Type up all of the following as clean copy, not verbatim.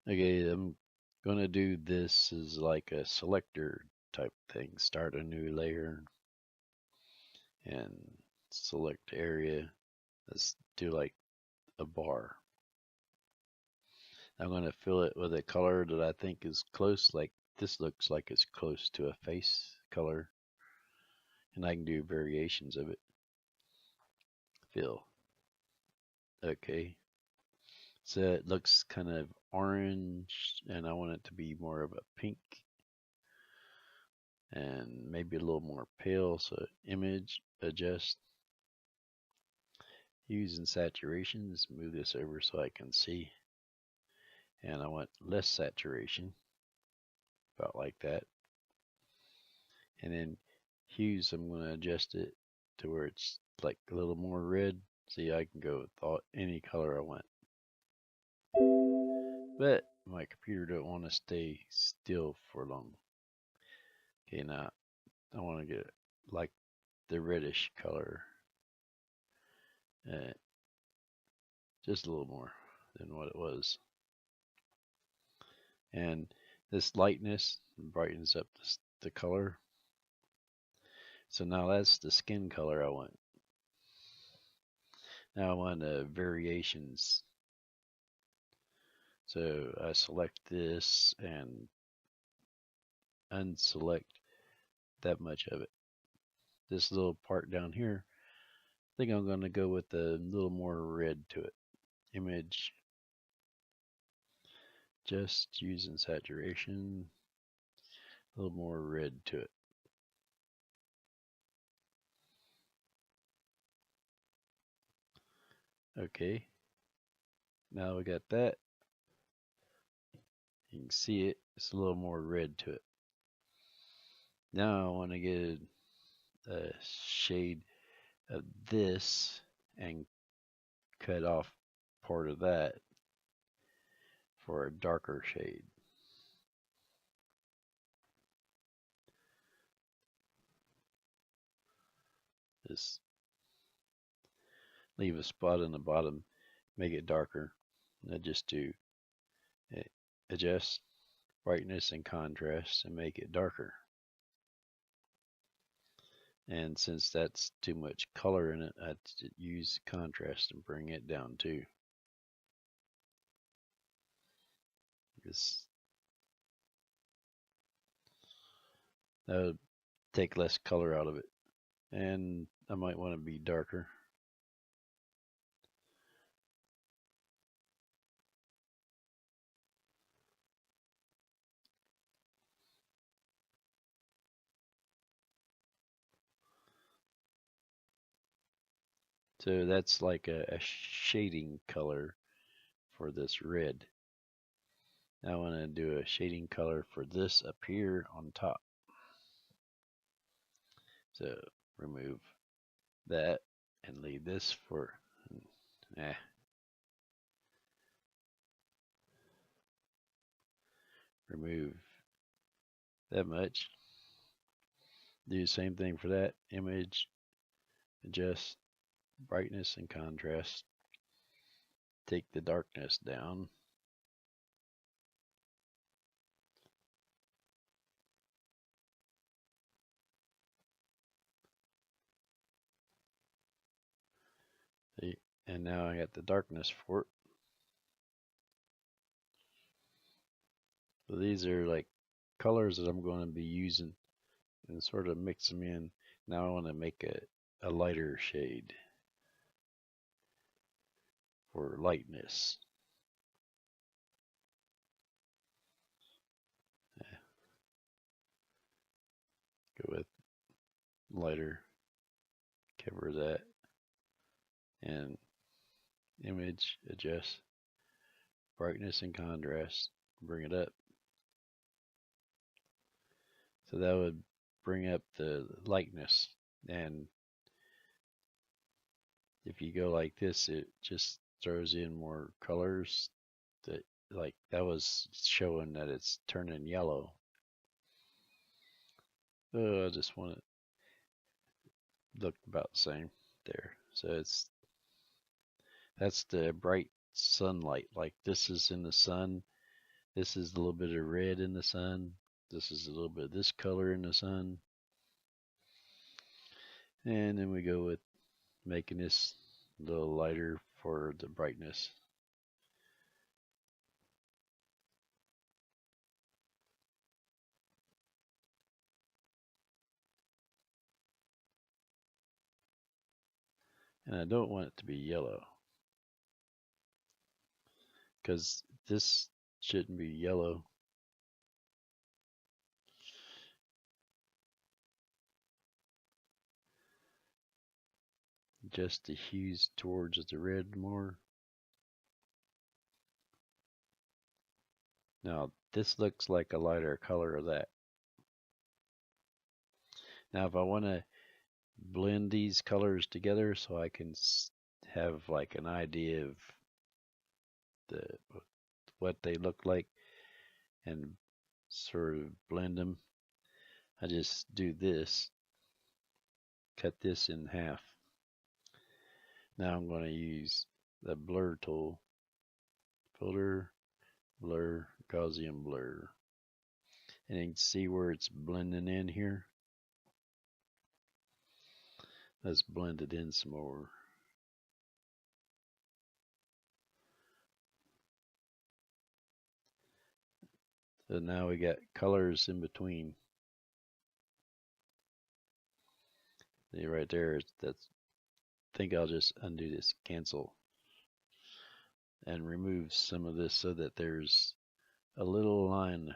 Okay, I'm gonna do this as like a selector type thing. Start a new layer and select area. Let's do like a bar. I'm gonna fill it with a color that I think is close, like this looks like it's close to a face color, and I can do variations of it. Fill. Okay. So it looks kind of orange, and I want it to be more of a pink and maybe a little more pale. So image, adjust, hues and saturations. Move this over so I can see. And I want less saturation, about like that. And then hues, I'm going to adjust it to where it's like a little more red. See, I can go with any color I want. But my computer don't want to stay still for long. Okay, now I want to get like the reddish color, uh, just a little more than what it was. And this lightness brightens up the color. So now that's the skin color I want. Now I want variations. So I select this and unselect that much of it. This little part down here, I think I'm going to go with a little more red to it. Image, just using saturation, a little more red to it. Okay, now we got that. You can see it, it's a little more red to it. Now I want to get a shade of this and cut off part of that for a darker shade. Just leave a spot in the bottom, make it darker. And I just do adjust brightness and contrast and make it darker. And since that's too much color in it, I use contrast and bring it down too. Because that would take less color out of it. And I might want to be darker. So that's like a shading color for this red. Now I want to do a shading color for this up here on top. So remove that and leave this for, eh. Remove that much. Do the same thing for that. Image, adjust brightness and contrast. Take the darkness down. See? And now I got the darkness for it. So these are like colors that I'm going to be using and sort of mix them in. Now I want to make a lighter shade for lightness. Go with lighter, cover that, and image, adjust brightness and contrast, bring it up. So that would bring up the lightness. And if you go like this, it just throws in more colors that, like, that was showing that it's turning yellow. I just want it look about the same there. So that's the bright sunlight. Like this is in the sun, This is a little bit of red in the sun. This is a little bit of this color in the sun. And then we go with making this a little lighter for the brightness. And I don't want it to be yellow, because this shouldn't be yellow. Just the hues towards the red more. Now this looks like a lighter color of that. Now if I want to blend these colors together so I can have like an idea of the what they look like and sort of blend them, I just do this, cut this in half. Now I'm going to use the blur tool, filter, blur, Gaussian blur, and you can see where it's blending in here. Let's blend it in some more. So now we got colors in between. See right there, that's, I think I'll just undo this, cancel, and remove some of this so that there's a little line.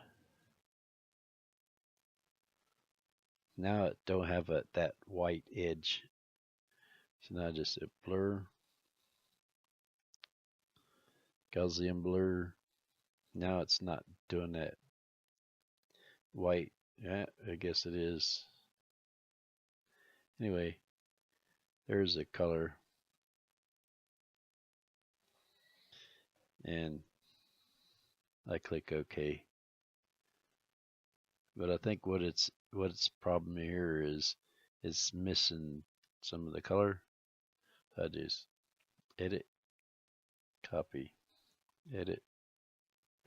Now it don't have that white edge. So now just a blur, Gaussian blur. Now it's not doing that white. Yeah, I guess it is. Anyway, there's a color. And I click OK. But I think what its problem here is it's missing some of the color. So I just edit, copy, edit,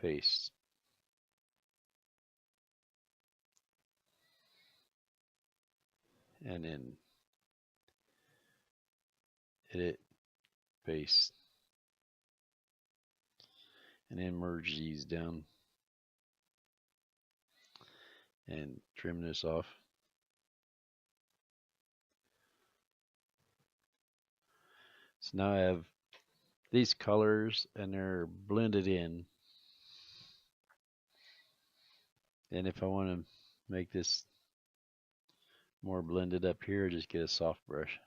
paste. And then edit, paste. And then merge these down and trim this off. So now I have these colors and they're blended in. And if I want to make this more blended up here, just get a soft brush.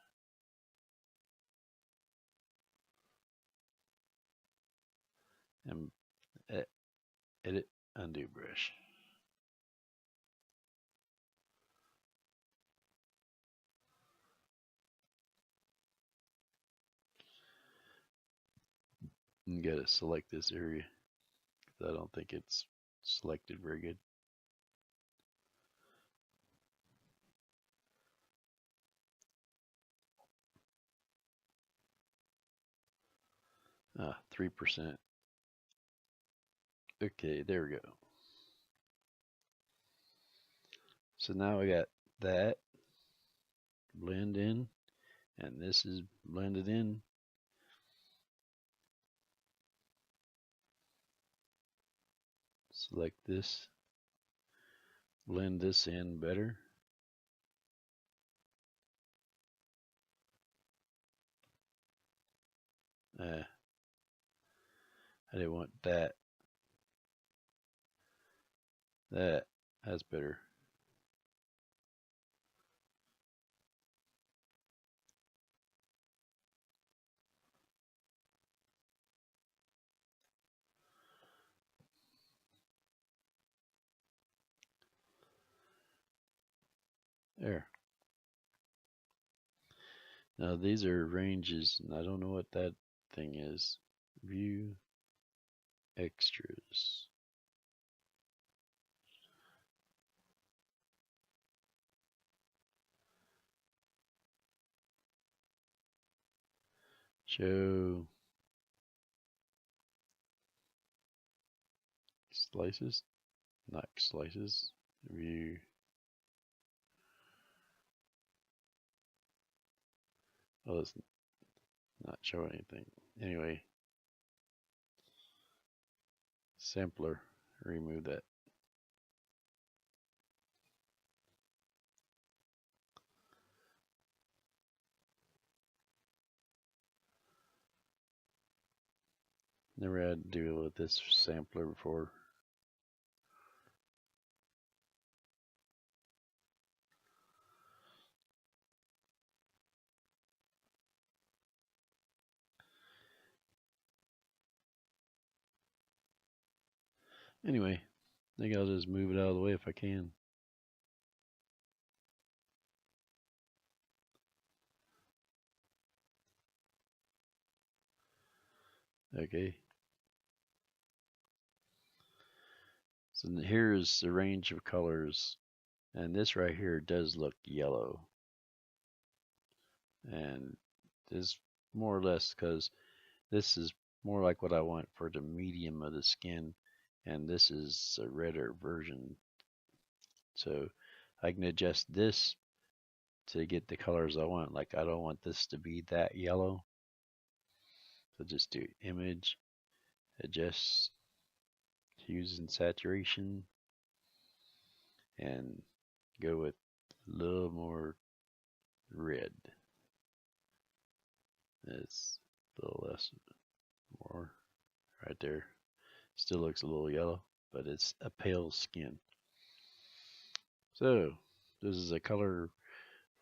And edit, undo brush. You gotta select this area. I don't think it's selected very good. 3%. Okay, there we go. So now we got that blend in, and this is blended in. Select this, blend this in better. I didn't want that. That's better. There. Now these are ranges, and I don't know what that thing is. View extras. Show slices, not slices, view. Oh, it's not showing anything. Anyway, sampler, remove that. Never had to deal with this sampler before. Anyway, I think I'll just move it out of the way if I can. Okay. So here's the range of colors. And this right here does look yellow. And this more or less because this is more like what I want for the medium of the skin. And this is a redder version. So I can adjust this to get the colors I want. Like I don't want this to be that yellow. So just do image, adjust hues and saturation, and go with a little more red. It's a little less, more right there. Still looks a little yellow, but it's a pale skin. So this is a color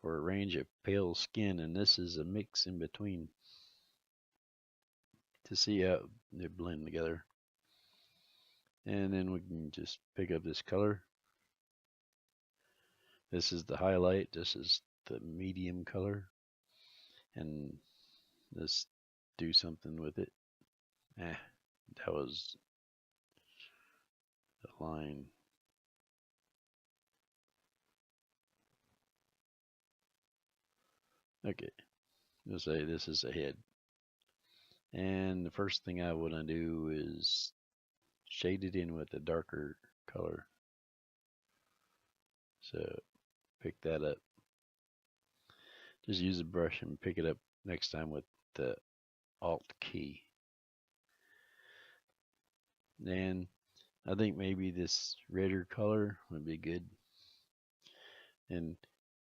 for a range of pale skin, and this is a mix in between to see how they blend together. And then we can just pick up this color. This is the highlight. This is the medium color. And let's do something with it. That was the line. Okay, let's say this is a head. And the first thing I want to do is shade it in with a darker color. So pick that up. Just use a brush and pick it up next time with the Alt key. And I think maybe this redder color would be good. And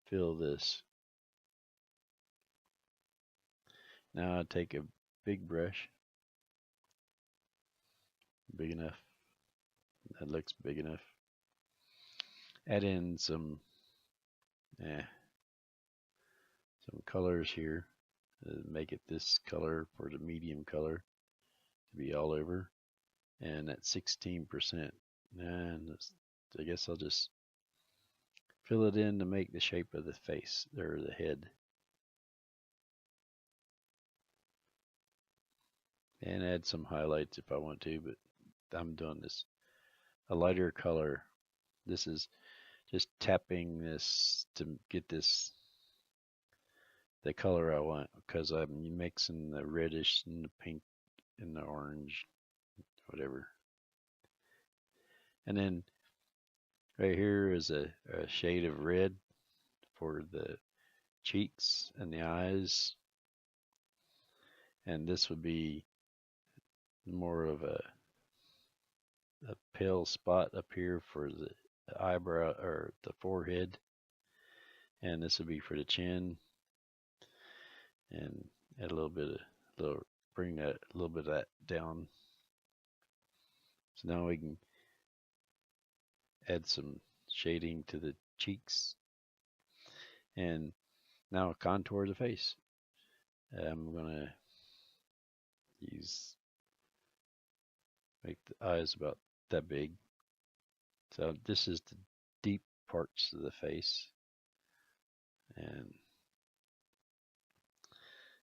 fill this. Now I take a big brush. Big enough. That looks big enough. Add in some colors here. Make it this color for the medium color to be all over. And at 16%. And I guess I'll just fill it in to make the shape of the face or the head. And add some highlights if I want to, but I'm doing this a lighter color. This is just tapping this to get this the color I want because I'm mixing the reddish and the pink and the orange, whatever. And then right here is a shade of red for the cheeks and the eyes. And this would be more of a pale spot up here for the eyebrow or the forehead. And this would be for the chin. And add a little bit of, bring that a little bit of that down. So now we can add some shading to the cheeks. And now contour the face. I'm going to make the eyes about that big. So this is the deep parts of the face. And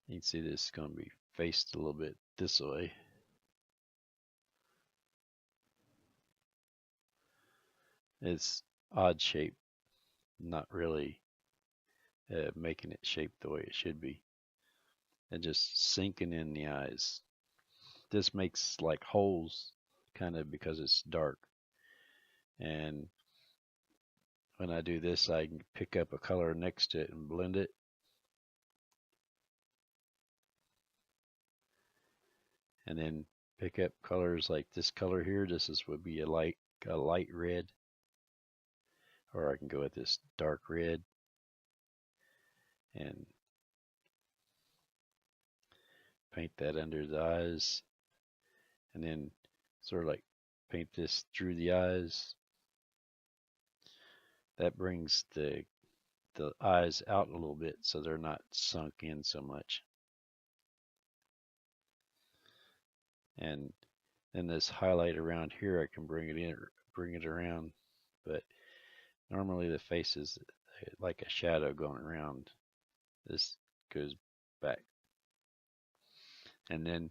you can see this is going to be faced a little bit this way. It's odd shape, not really making it shaped the way it should be. And just sinking in the eyes. This makes like holes kind of because it's dark. And when I do this, I can pick up a color next to it and blend it. And then pick up colors like this color here. Would be a light red. Or I can go with this dark red and paint that under the eyes. And then sort of like paint this through the eyes. That brings the eyes out a little bit so they're not sunk in so much. And then this highlight around here, I can bring it around, but normally the face is like a shadow going around. This goes back. And then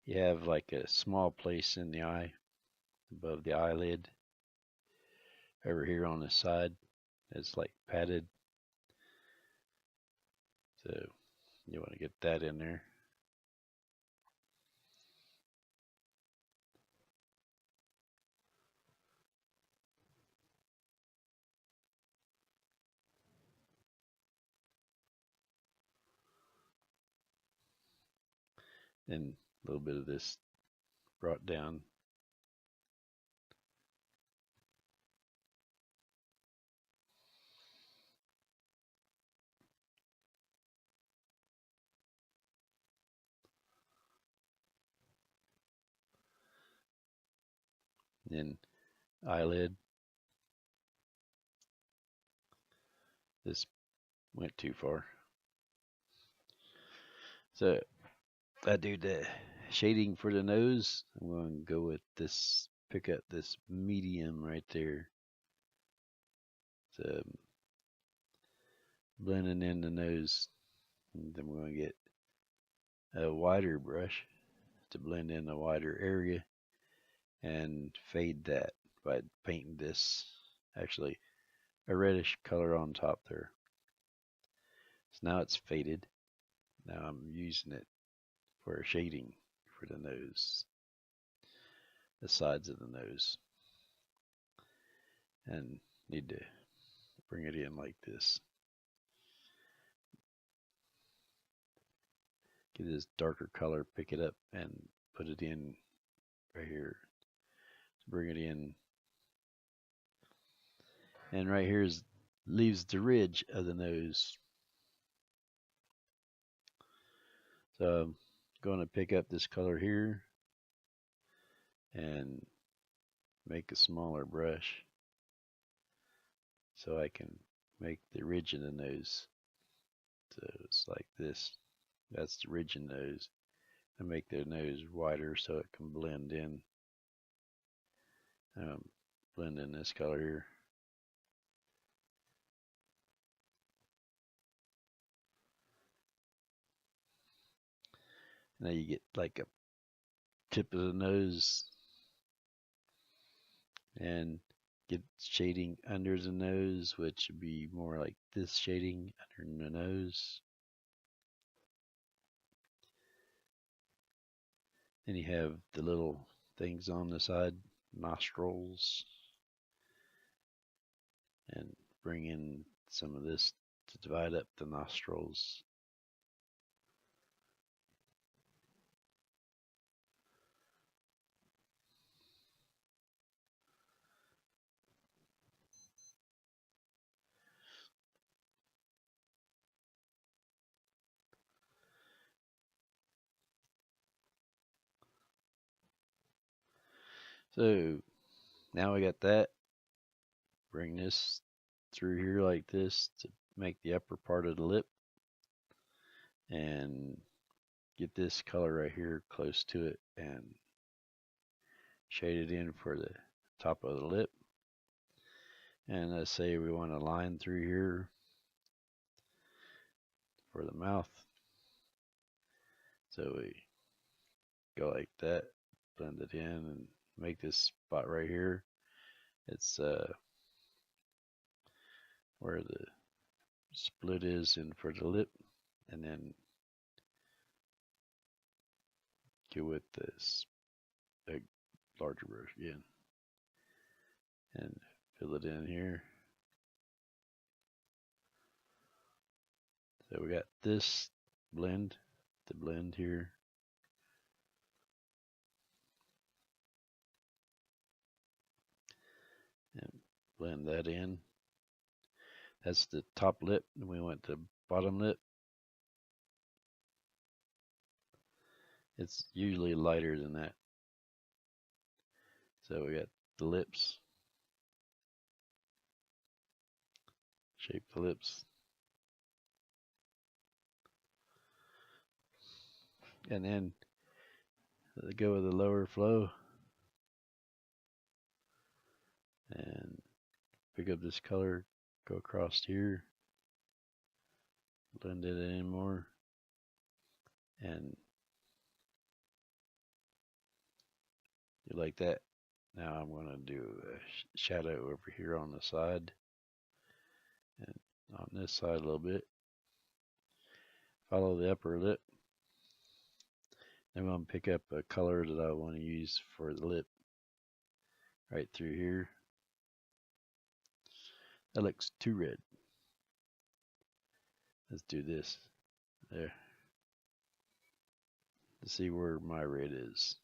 you have like a small place in the eye, above the eyelid, over here on the side. It's like padded. So you want to get that in there. And a little bit of this brought down. Then eyelid. This went too far. So I do the shading for the nose. I'm going to go with this, pick up this medium right there. So blending in the nose. And then we're going to get a wider brush to blend in a wider area and fade that by painting this, actually a reddish color on top there. So now it's faded. Now I'm using it for shading for the nose, the sides of the nose, and need to bring it in like this. Get this darker color, pick it up and put it in right here. Bring it in. And right here leaves the ridge of the nose. So I'm going to pick up this color here and make a smaller brush so I can make the ridge in the nose. So it's like this. That's the ridge in the nose. I make the nose wider so it can blend in. Blend in this color here. Now you get like a tip of the nose and get shading under the nose, which would be more like this shading under the nose. Then you have the little things on the side, nostrils, and bring in some of this to divide up the nostrils. So now we got that. Bring this through here like this to make the upper part of the lip. And get this color right here close to it and shade it in for the top of the lip. And let's say we want a line through here for the mouth. So we go like that, blend it in, and make this spot right here. It's where the split is in for the lip, and then go with this larger brush again. And fill it in here. So we got this blend, the blend here. And blend that in. That's the top lip, and we went to bottom lip. It's usually lighter than that. So we got the lips. Shape the lips. And then go with the lower flow. And pick up this color, go across here. Blend it in more. And you like that. Now I'm going to do a shadow over here on the side. And on this side a little bit. Follow the upper lip. I'm going to pick up a color that I want to use for the lip. Right through here. That looks too red. Let's do this. There. To see where my red is.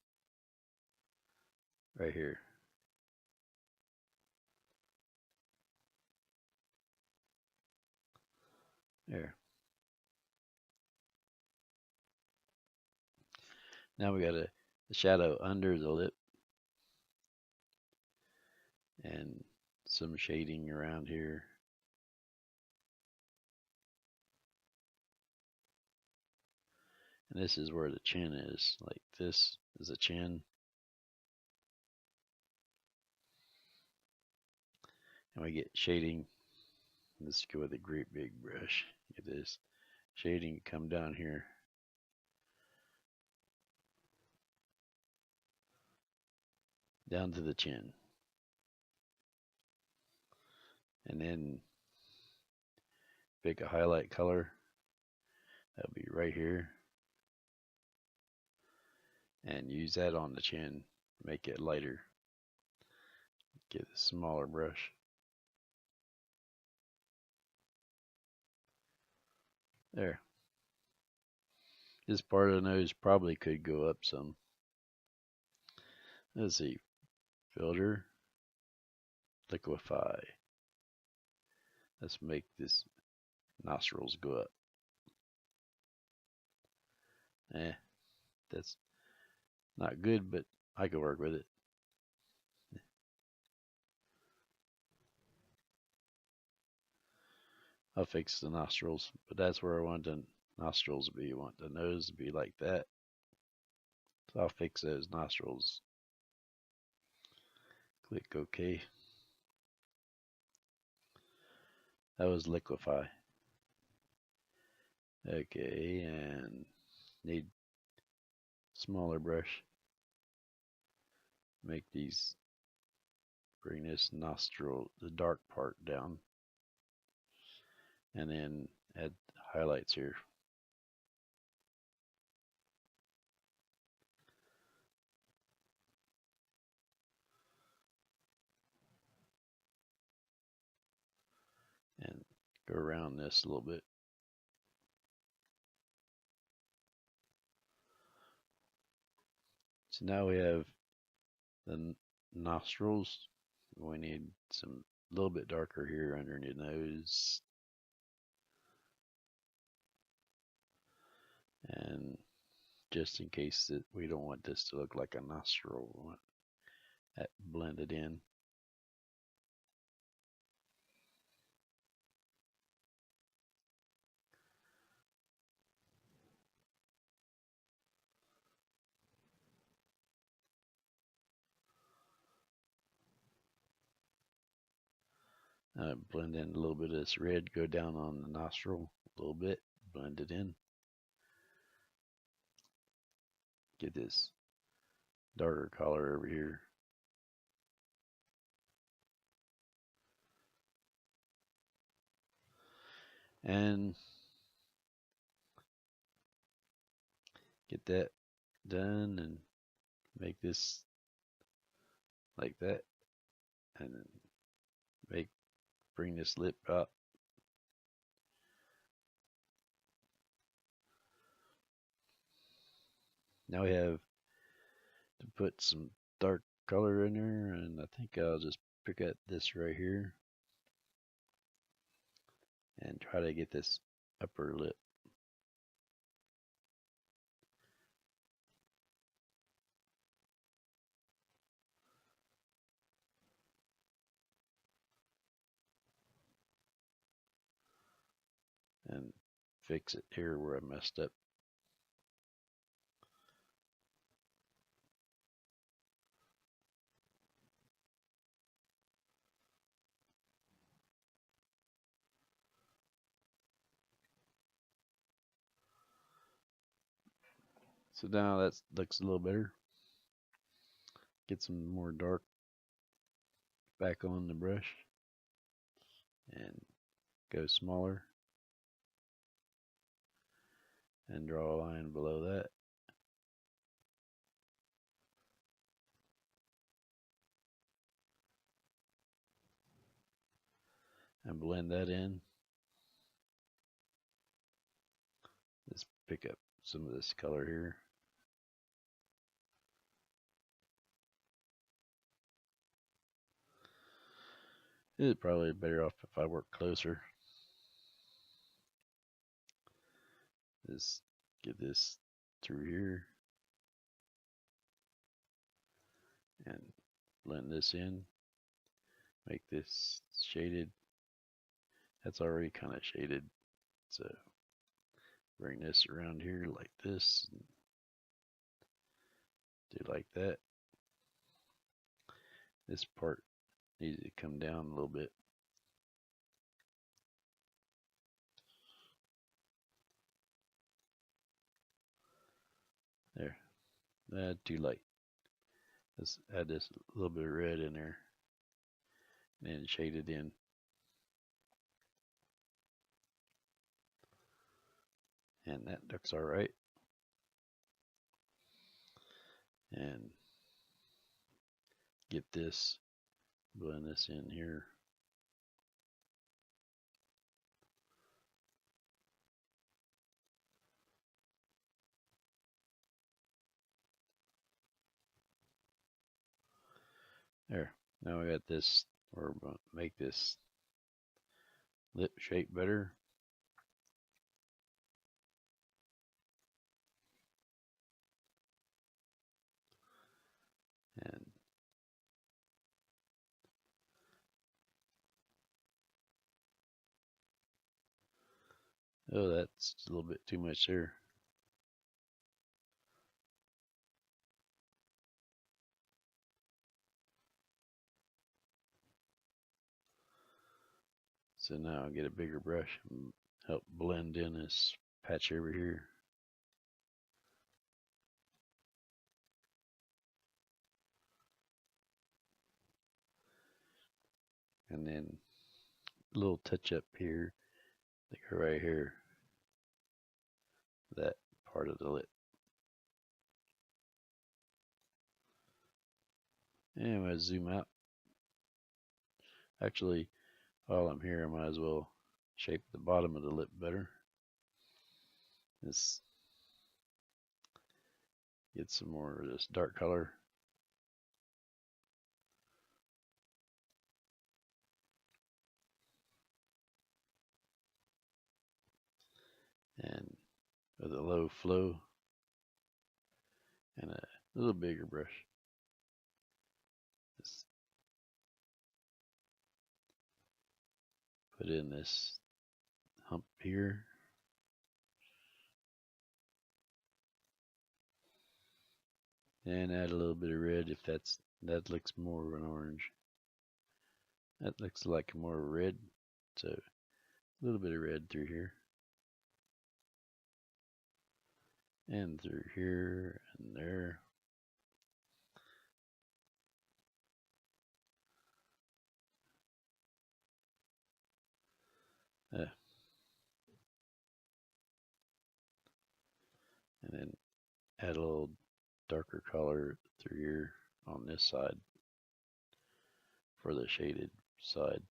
Right here. There. Now we got a shadow under the lip. And some shading around here. And this is where the chin is. Like this is a chin. And we get shading. Let's go with a great big brush. Get this shading come down here. Down to the chin. And then pick a highlight color. That'll be right here. And use that on the chin. Make it lighter. Get a smaller brush. There. This part of the nose probably could go up some. Let's see. Filter. Liquify. Let's make this nostrils go up. That's not good, but I can work with it. I'll fix the nostrils, but that's where I want the nostrils to be. I want the nose to be like that. So I'll fix those nostrils. Click OK. That was liquefy. Okay, and need smaller brush. Make these, bring this nostril, the dark part down. And then add highlights here. And go around this a little bit. So now we have the nostrils. We need some a little bit darker here under the nose. And just in case that we don't want this to look like a nostril, we want that blended in. Blend in a little bit of this red, go down on the nostril a little bit, blend it in. Get this darker color over here. And get that done and make this like that, and then bring this lip up. Now we have to put some dark color in there, and I think I'll just pick up this right here and try to get this upper lip. And fix it here where I messed up. So now that looks a little better. Get some more dark back on the brush and go smaller and draw a line below that. And blend that in. Just pick up some of this color here. It's probably better off if I work closer. Just get this through here and blend this in. Make this shaded. That's already kind of shaded. So bring this around here like this. And do like that. This part needs to come down a little bit. There. That's too light. Let's add this little bit of red in there and shade it in. And that looks all right. And get this, blend this in here. There. Now we got this. We're going to make this lip shape better. And oh, that's a little bit too much there. So now I'll get a bigger brush and help blend in this patch over here. And then a little touch up here, like right here, that part of the lip. And I'm going to zoom out. Actually, while I'm here, I might as well shape the bottom of the lip better. Let's get some more of this dark color. And with a low flow and a little bigger brush. Just put in this hump here. And add a little bit of red if that looks more of an orange. That looks like more red, so a little bit of red through here. And through here and there. And then add a little darker color through here on this side. for the shaded side.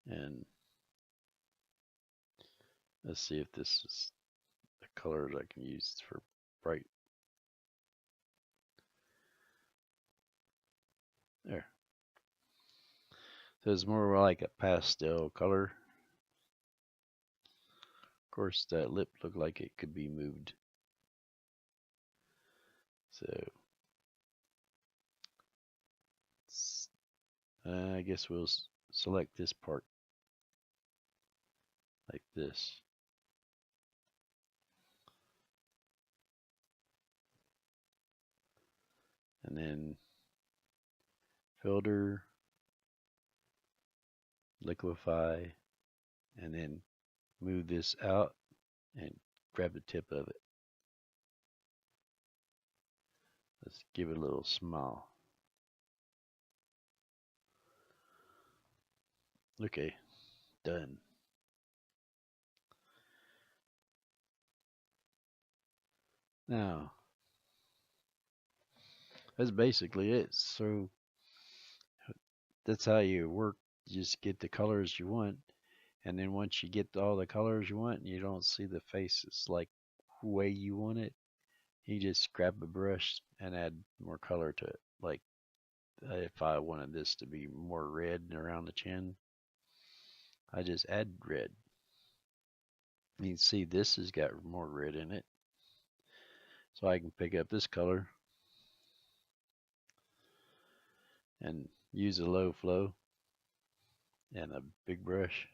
And let's see if this is the colors I can use for bright. There. So it's more like a pastel color. Of course, that lip looked like it could be moved. So I guess we'll select this part like this. And then filter, liquefy, and then move this out and grab the tip of it. Let's give it a little smile. Okay, done. Now, that's basically it. So that's how you work. You just get the colors you want. And then once you get all the colors you want and you don't see the faces like the way you want it, you just grab a brush and add more color to it. Like if I wanted this to be more red around the chin, I just add red. You can see this has got more red in it. So I can pick up this color and use a low flow and a big brush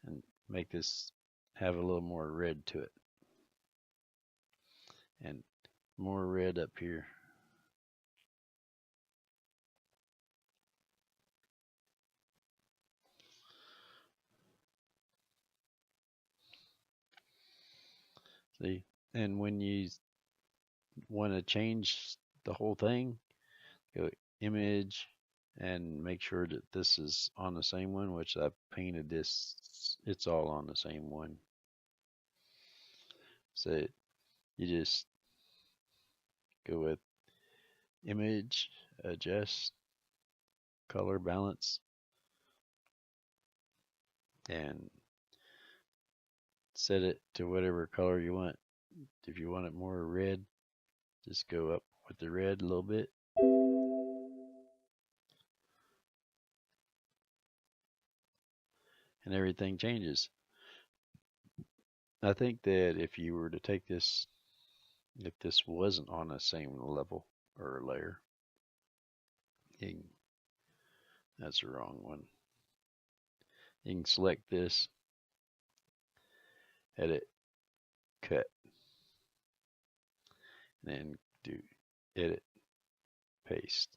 and make this have a little more red to it. And more red up here. See? And when you want to change the whole thing, go image and make sure that this is on the same one, which I painted this, it's all on the same one. So you just go with image, adjust, color balance, and set it to whatever color you want. If you want it more red, just go up with the red a little bit. And everything changes. I think that if you were to take this, if this wasn't on the same level or layer, that's the wrong one. You can select this, edit, cut, and then do edit, paste.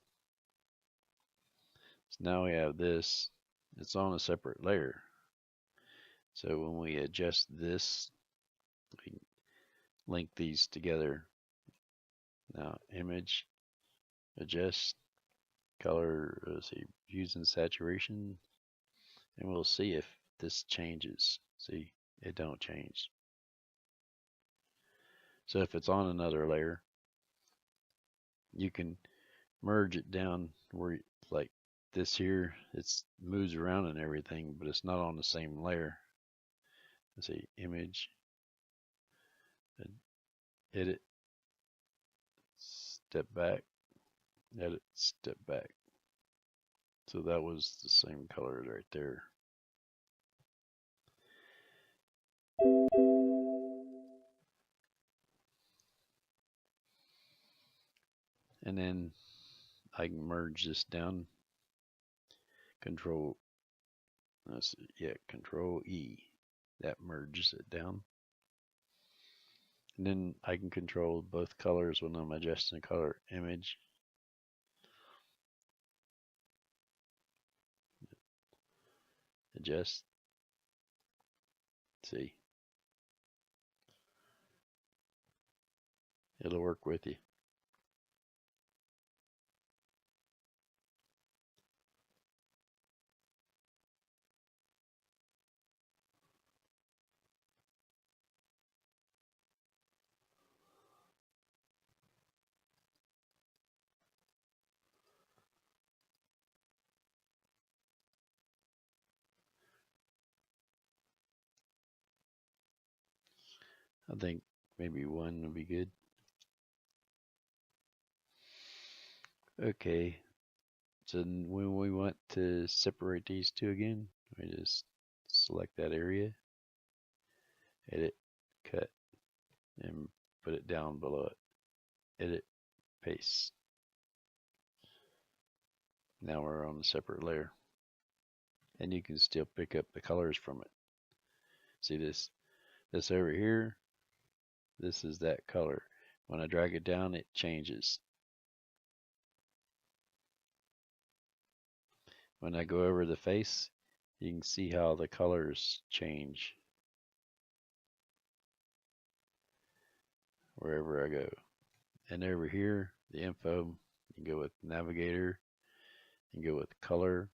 So now we have this, it's on a separate layer. So when we adjust this, we can link these together. Now image, adjust, color, let's see, hues and saturation, and we'll see if this changes. See, it don't change. So if it's on another layer, you can merge it down where, like this here, it moves around and everything, but it's not on the same layer. Let's see, image, edit, step back, edit, step back. So that was the same colors right there. And then I can merge this down. Control, let's see, yeah, Control E. That merges it down. And then I can control both colors when I'm adjusting color. Image, adjust, see. It'll work with you. I think maybe one would be good. Okay, so when we want to separate these two again, we just select that area, edit, cut, and put it down below it. Edit, paste. Now we're on a separate layer. And you can still pick up the colors from it. See this over here, this is that color. When I drag it down, it changes. When I go over the face, you can see how the colors change wherever I go. And over here, the info, you can go with navigator, you can go with color.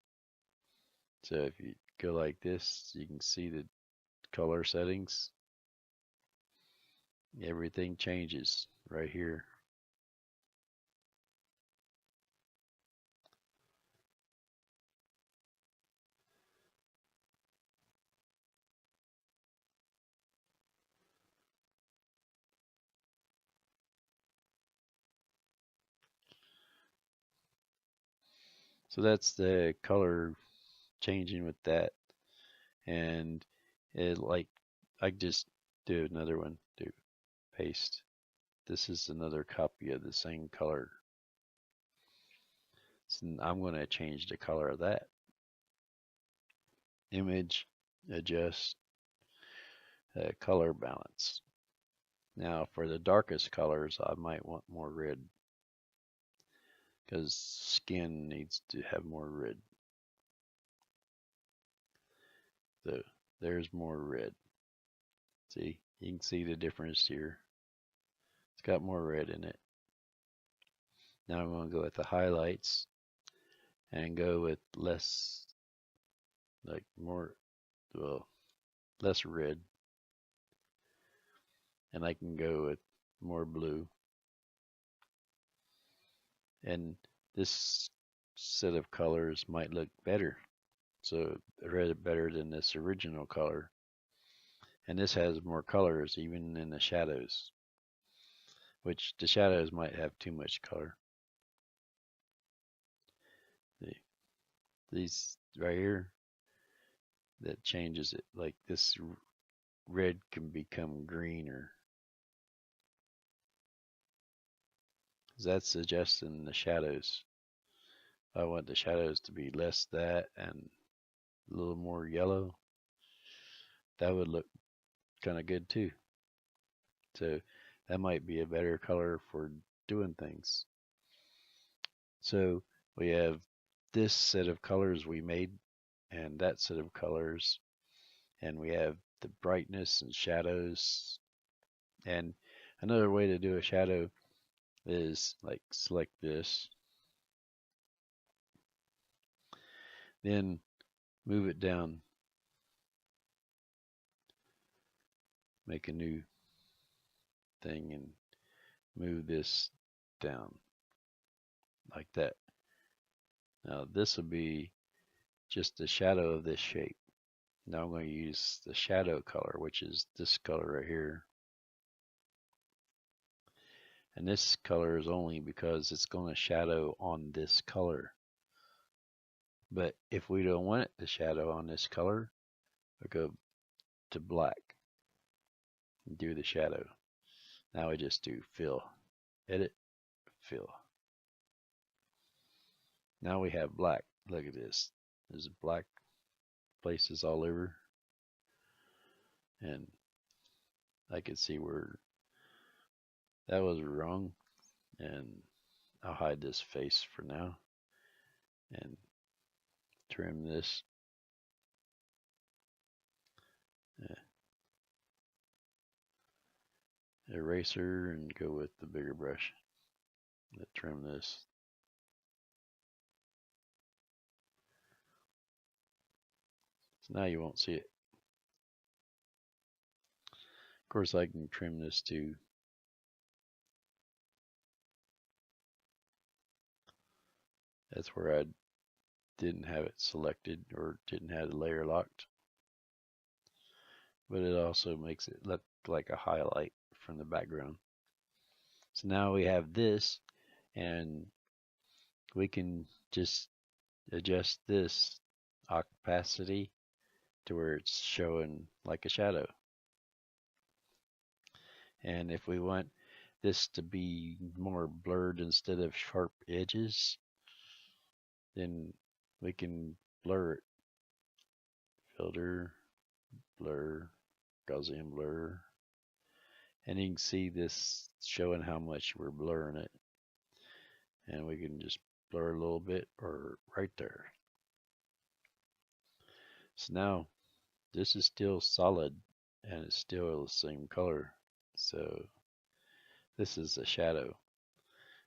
So if you go like this, you can see the color settings. Everything changes right here. So that's the color changing with that. And it like, I just do another one, do paste. This is another copy of the same color. So I'm going to change the color of that. Image, adjust, color balance. Now for the darkest colors, I might want more red because skin needs to have more red. So there's more red. See, you can see the difference here. It's got more red in it. Now I'm going to go with the highlights and go with less, like more, well, less red. And I can go with more blue. And this set of colors might look better. So red better than this original color. And this has more colors even in the shadows, which the shadows might have too much color. These right here, that changes it. Like this red can become greener. That's suggesting the shadows. I want the shadows to be less that and a little more yellow. That would look kind of good too. So that might be a better color for doing things. So we have this set of colors we made and that set of colors, and we have the brightness and shadows. And another way to do a shadow is like select this, then move it down, make a new thing and move this down like that. Now this will be just the shadow of this shape. Now I'm going to use the shadow color, which is this color right here. And this color is only because it's going to shadow on this color. But if we don't want it to shadow on this color, we go to black and do the shadow. Now we just do fill, edit, fill. Now we have black. Look at this. There's black places all over. And I could see where that was wrong. And I'll hide this face for now and trim this. Eraser and go with the bigger brush. Let's trim this. So now you won't see it. Of course, I can trim this too. That's where I didn't have it selected or didn't have the layer locked. but it also makes it look like a highlight from the background. So now we have this, and we can just adjust this opacity to where it's showing like a shadow. And if we want this to be more blurred instead of sharp edges, then we can blur it. Filter, blur, Gaussian blur. And you can see this showing how much we're blurring it. And we can just blur a little bit or right there. So now this is still solid and it's still the same color. So this is a shadow.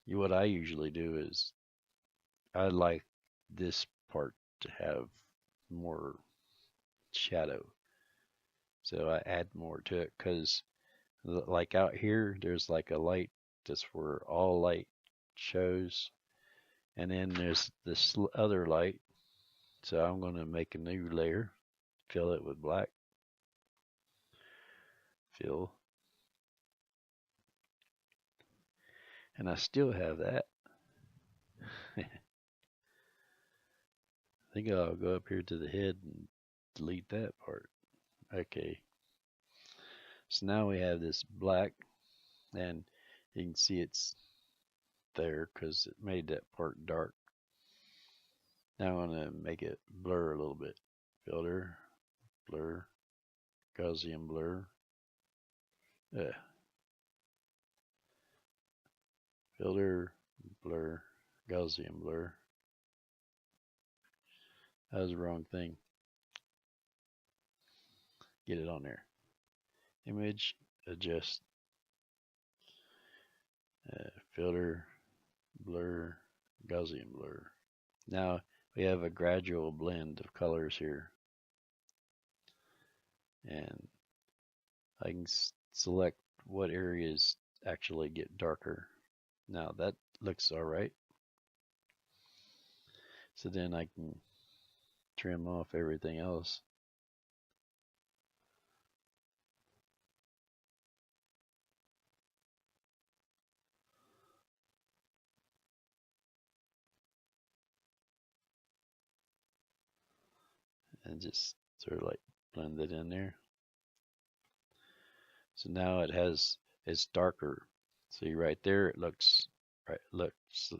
What I usually do is I like this part to have more shadow. So I add more to it because like out here, there's like a light that's where all light shows. And then there's this other light. So I'm going to make a new layer, fill it with black, fill. And I still have that. I think I'll go up here to the head and delete that part. Okay. So now we have this black, and you can see it's there because it made that part dark. Now I'm going to make it blur a little bit. Filter, blur, Gaussian blur. Filter, blur, Gaussian blur. That was the wrong thing. Get it on there. Image, adjust, filter, blur, Gaussian blur. Now we have a gradual blend of colors here. And I can select what areas actually get darker. Now that looks all right. So then I can trim off everything else. And just sort of like blend it in there. So now it's darker. See right there, it looks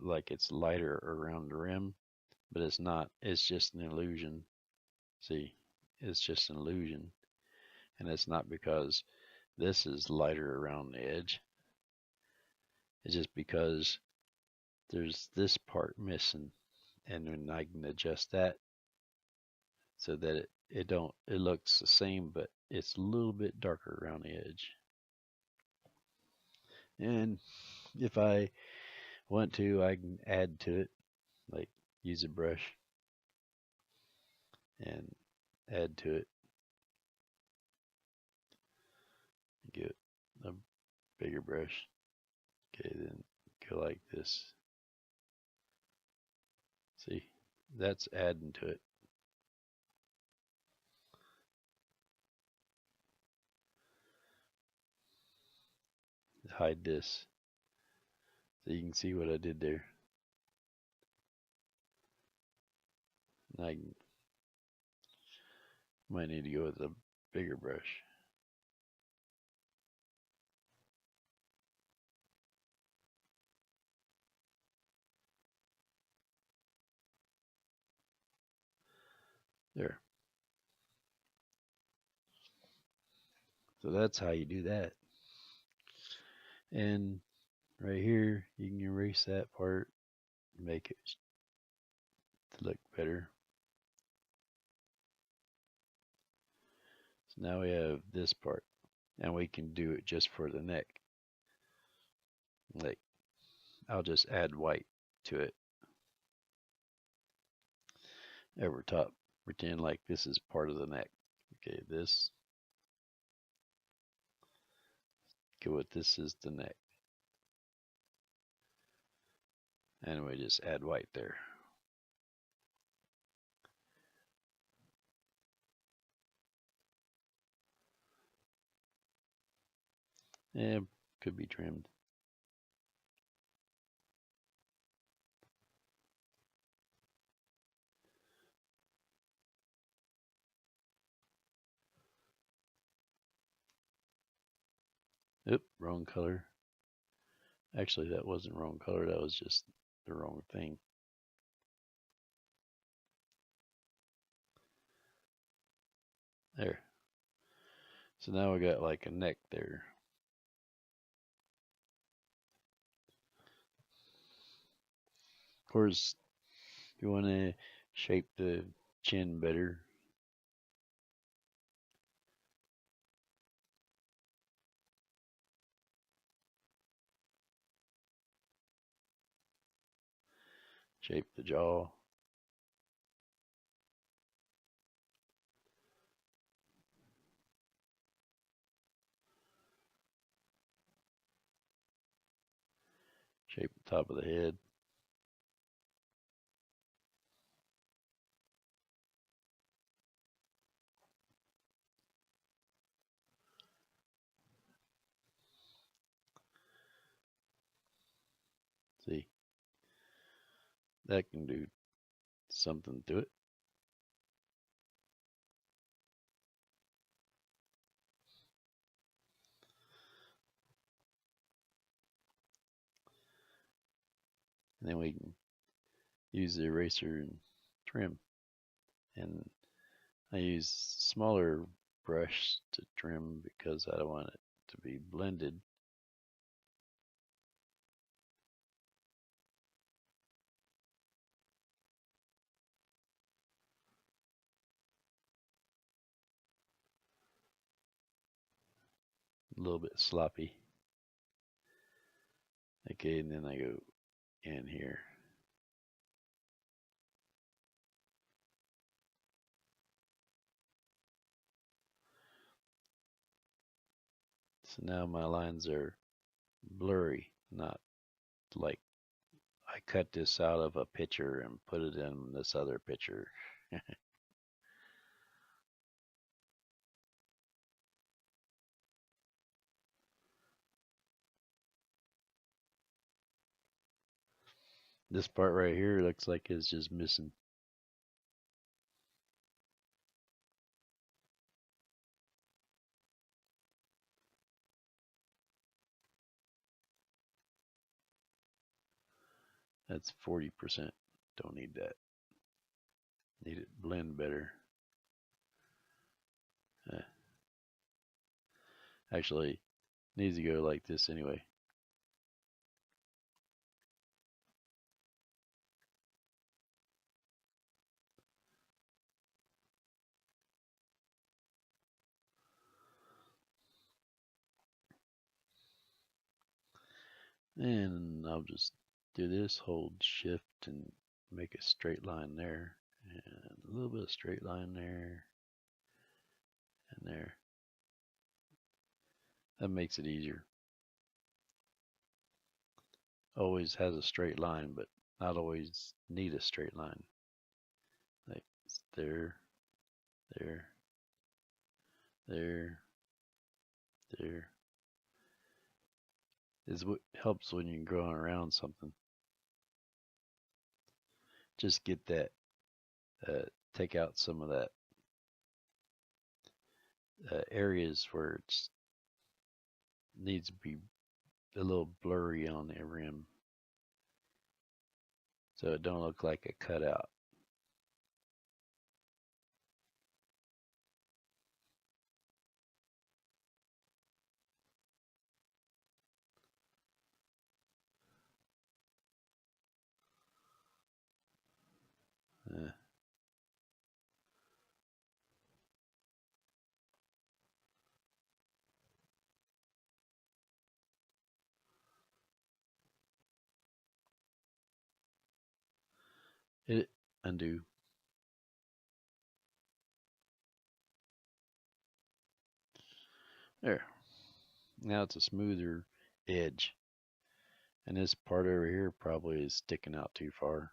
like it's lighter around the rim, but it's not. It's just an illusion. See, it's just an illusion, and it's not because this is lighter around the edge. It's just because there's this part missing, and then I can adjust that so that it looks the same, but it's a little bit darker around the edge. And if I want to, I can add to it, like use a brush and add to it. Get a bigger brush. Okay, then go like this. See, that's adding to it. Hide this so you can see what I did there. And I might need to go with a bigger brush. There. So that's how you do that. And right here, you can erase that part, make it to look better. So now we have this part, and we can do it just for the neck. Like, I'll just add white to it over top. Pretend like this is part of the neck. Okay, this. Go with this is the neck. And we just add white there. Yeah, could be trimmed. Oop, wrong color. Actually, that wasn't wrong color. That was just the wrong thing. There. So now we got like a neck there. Of course, if you want to shape the chin better, shape the jaw. Shape the top of the head. See, that can do something to it. And then we can use the eraser and trim. And I use smaller brush to trim because I don't want it to be blended. A little bit sloppy. Okay, and then I go in here. So now my lines are blurry, not like I cut this out of a picture and put it in this other picture. This part right here looks like it's just missing. That's 40%. Don't need that. Need it blend better. Uh, Actually, needs to go like this anyway. And I'll just do this, hold shift and make a straight line there. And a little bit of straight line there. And there. That makes it easier. Always has a straight line, but not always need a straight line. Like there, there, there, there. Is what helps when you're going around something. Just get that, take out some of that areas where it needs to be a little blurry on the rim, so it don't look like a cutout. Uh, Hit it, undo. There. Now it's a smoother edge. And this part over here probably is sticking out too far.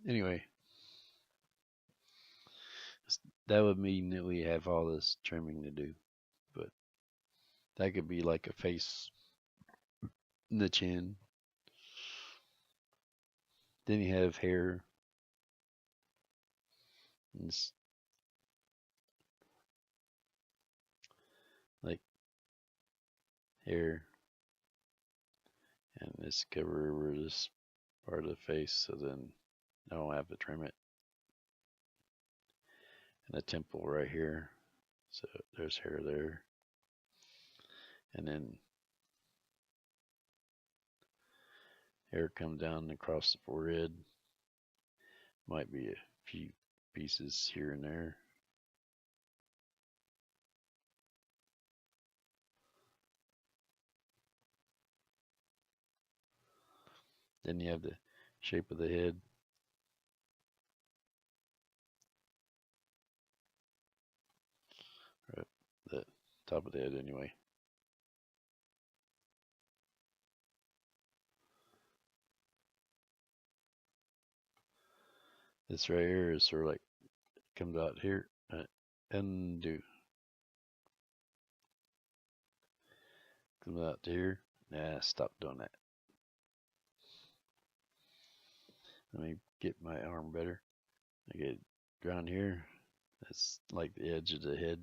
Anyway, that would mean that we have all this trimming to do. But that could be like a face, the chin. Then you have hair. And it's like hair, and this cover over this part of the face, so then I don't have to trim it. And a temple right here, so there's hair there, and then hair come down across the forehead. Might be a few pieces here and there. Then you have the shape of the head. Right, the top of the head anyway. This right here is sort of like comes out here. Undo. Comes out to here. Nah, stop doing that. Let me get my arm better. I get around here. That's like the edge of the head.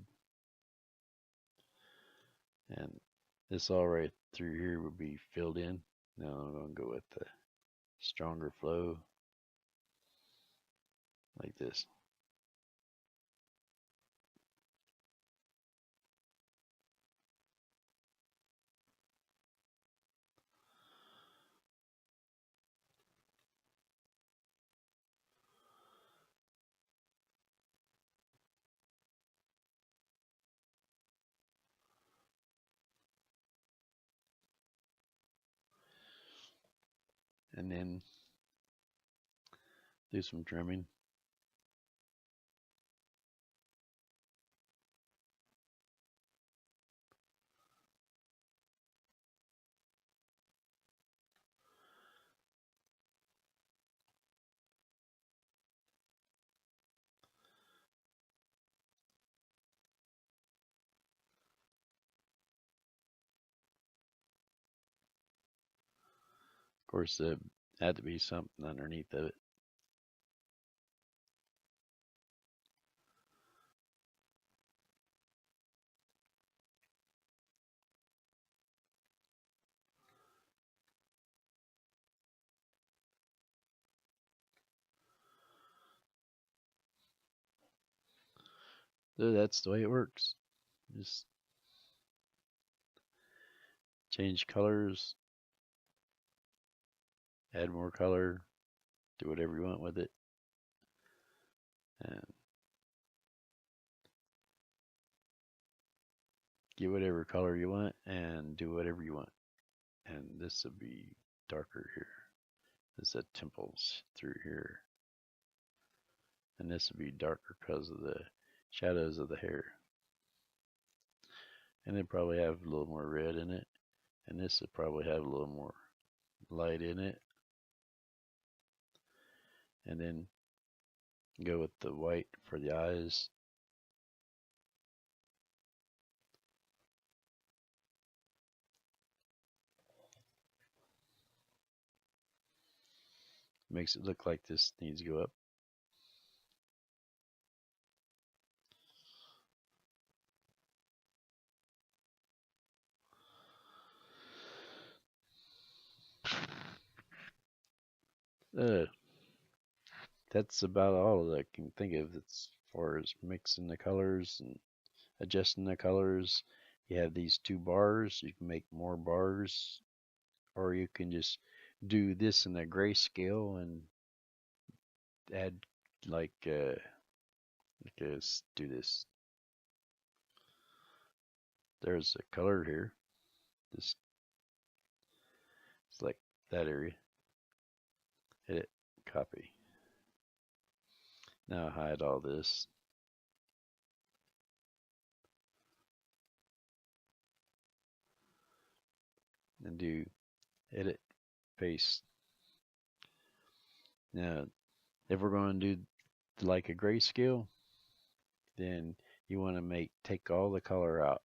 And this all right through here would be filled in. Now I'm going to go with the stronger flow like this. And then do some trimming. Of course, there had to be something underneath of it. So that's the way it works. Just change colors, add more color, do whatever you want with it. And get whatever color you want and do whatever you want. And this will be darker here. This is temples through here. And this will be darker because of the shadows of the hair. And it probably have a little more red in it. And this will probably have a little more light in it. And then go with the white for the eyes. Makes it look like this needs to go up. That's about all that I can think of as far as mixing the colors and adjusting the colors. You have these two bars. You can make more bars, or you can just do this in a grayscale and add like let's do this. There's a color here. This it's like that area. Hit it, copy. Now hide all this. And do edit, paste. Now, if we're going to do like a grayscale, then you want to take all the color out,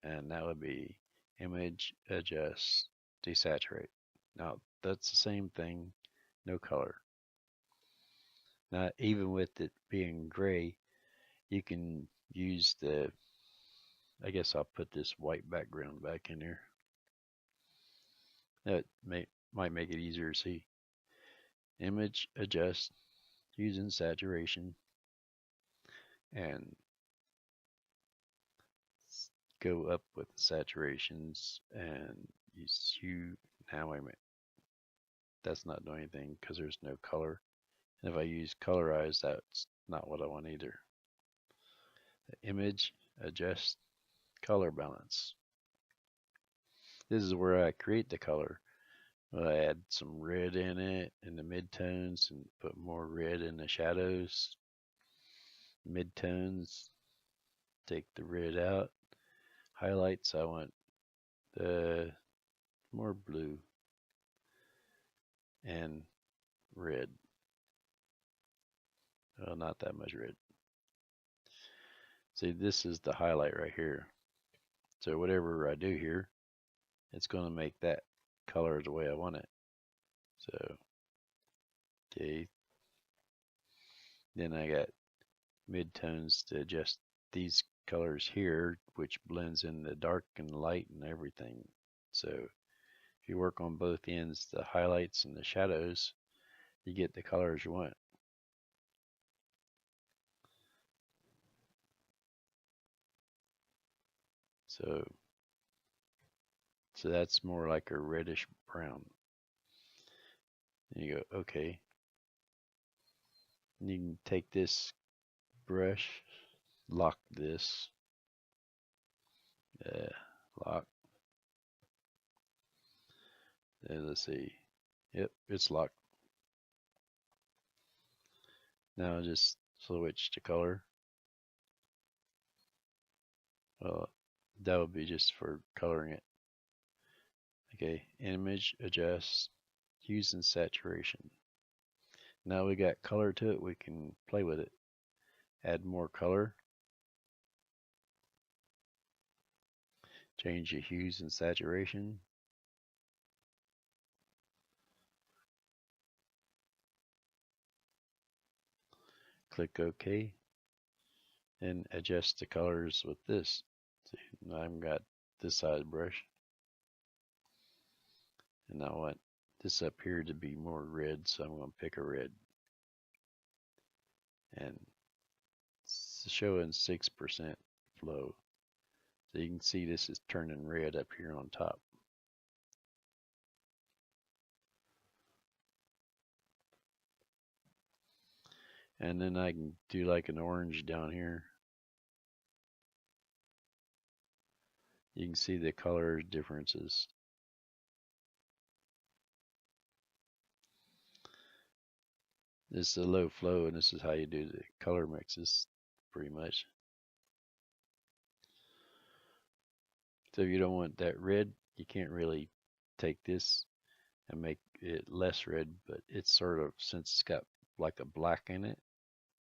and that would be image, adjust, desaturate. Now that's the same thing, no color. Now even with it being gray, you can use I guess I'll put this white background back in here. That might make it easier to see. Image, adjust, using saturation, and go up with the saturations, and use hue. Now wait a minute, that's not doing anything because there's no color. And if I use colorize, that's not what I want either. Image, adjust, color balance. This is where I create the color. I add some red in it in the midtones and put more red in the shadows. Midtones, take the red out. Highlights, I want the more blue and red. Well, not that much red. See, this is the highlight right here. So whatever I do here, it's going to make that color the way I want it. So, okay. Then I got midtones to adjust these colors here, which blends in the dark and light and everything. So if you work on both ends, the highlights and the shadows, you get the colors you want. So that's more like a reddish brown. And you go, okay. And you can take this brush, lock this, lock. And let's see. Yep, it's locked. Now just switch to color. Well, that would be just for coloring it. Okay, image, adjust, using saturation. Now we got color to it, we can play with it. Add more color. Change the hues and saturation. Click OK. And adjust the colors with this. See, now I've got this side brush. And I want this up here to be more red, so I'm going to pick a red. And it's showing 6% flow. So you can see this is turning red up here on top. And then I can do like an orange down here. You can see the color differences. This is a low flow, and this is how you do the color mixes, pretty much. So if you don't want that red, you can't really take this and make it less red, but it's sort of, since it's got like a black in it,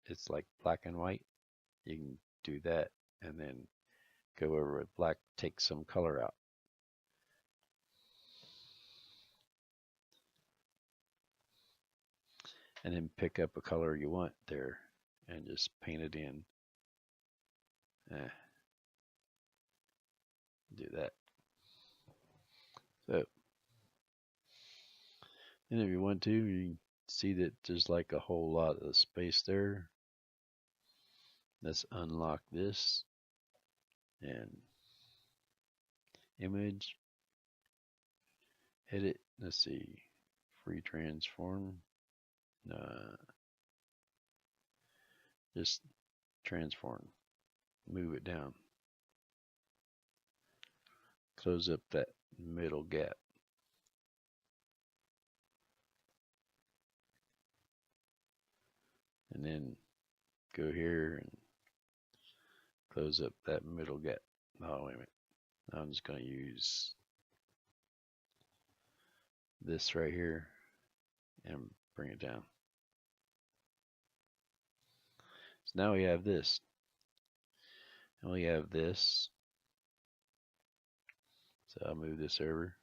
it's like black and white. You can do that and then go over with black, take some color out. And then pick up a color you want there and just paint it in. Do that. So, and if you want to, you can see that there's like a whole lot of space there. Let's unlock this and image, edit. Let's see, free transform. Just transform, move it down, close up that middle gap. And then go here and close up that middle gap. Oh, wait a minute. I'm just going to use this right here and bring it down. So now we have this. And we have this. So I'll move this over.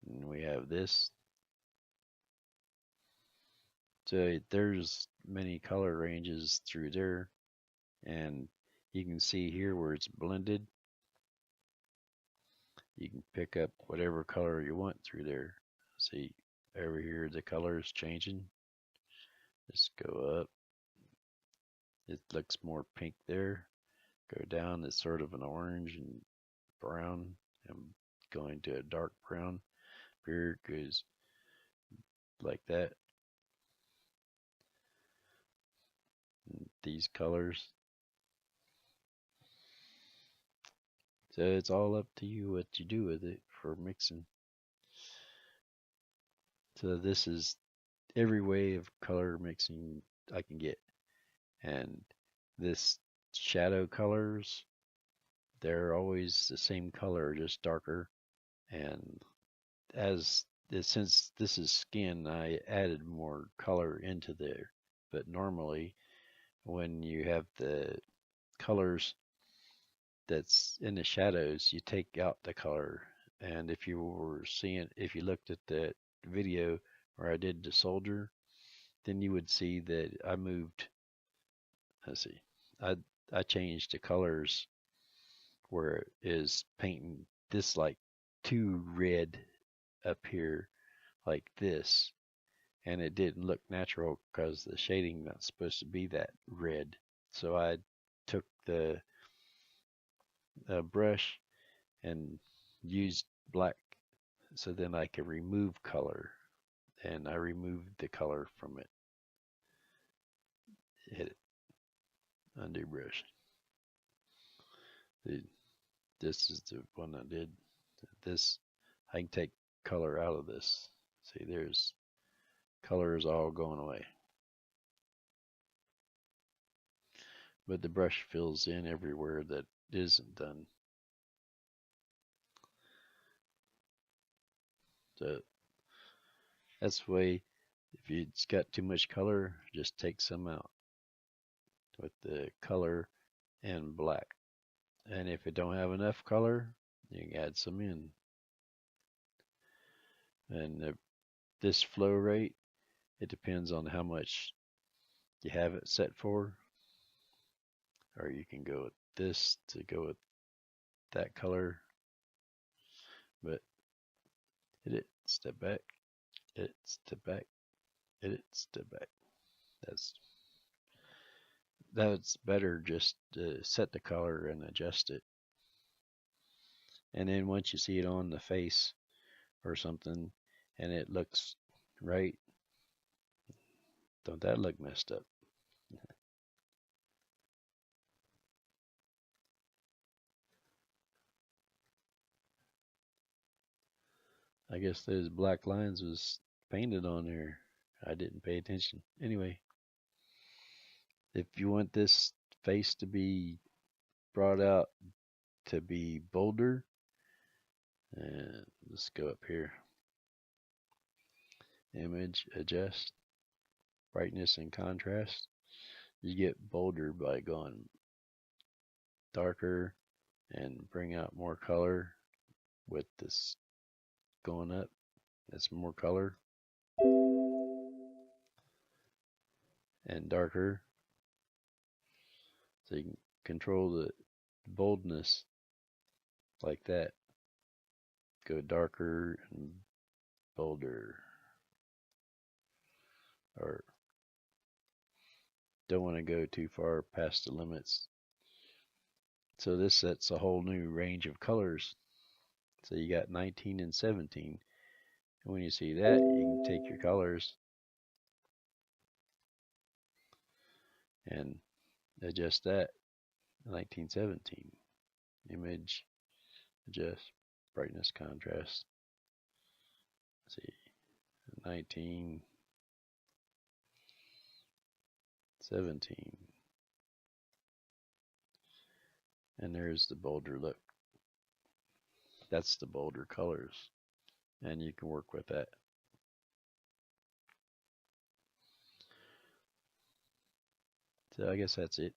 And we have this. So there's many color ranges through there. And you can see here where it's blended. You can pick up whatever color you want through there. See over here the color is changing. Just go up. It looks more pink there. Go down, it's sort of an orange and brown. I'm going to a dark brown. Here it goes like that. And these colors. So it's all up to you what you do with it for mixing. So this is every way of color mixing I can get. And this shadow colors, they're always the same color, just darker. And since this is skin, I added more color into there. But normally, when you have the colors that's in the shadows, you take out the color. And if you looked at that video where I did the soldier, then you would see that I moved. Let's see, I changed the colors where it is painting this like too red up here like this, and it didn't look natural because the shading not supposed to be that red. So I took the brush and used black so then I could remove color, and I removed the color from it. Hit it, undo brush. This is the one I did. This, I can take color out of this. See, there's color is all going away. But the brush fills in everywhere that isn't done. So that's the way, if it's got too much color, just take some out with the color and black. And if it don't have enough color, you can add some in. And this flow rate, it depends on how much you have it set for. Or you can go with this to go with that color. But hit it, step back, hit it, step back, hit it, step back. That's better just to set the color and adjust it. And then once you see it on the face or something and it looks right, don't that look messed up? I guess those black lines was painted on there. I didn't pay attention. Anyway, if you want this face to be brought out to be bolder, and let's go up here. Image, adjust, brightness and contrast. You get bolder by going darker and bring out more color with this going up. That's more color. And darker. So you can control the boldness like that. Go darker and bolder. Or don't want to go too far past the limits. So this sets a whole new range of colors. So you got 19 and 17. And when you see that, you can take your colors and adjust that. 1917. Image, adjust, brightness, contrast. Let's see, 1917. And there's the bolder look. That's the bolder colors. And you can work with that. So I guess that's it.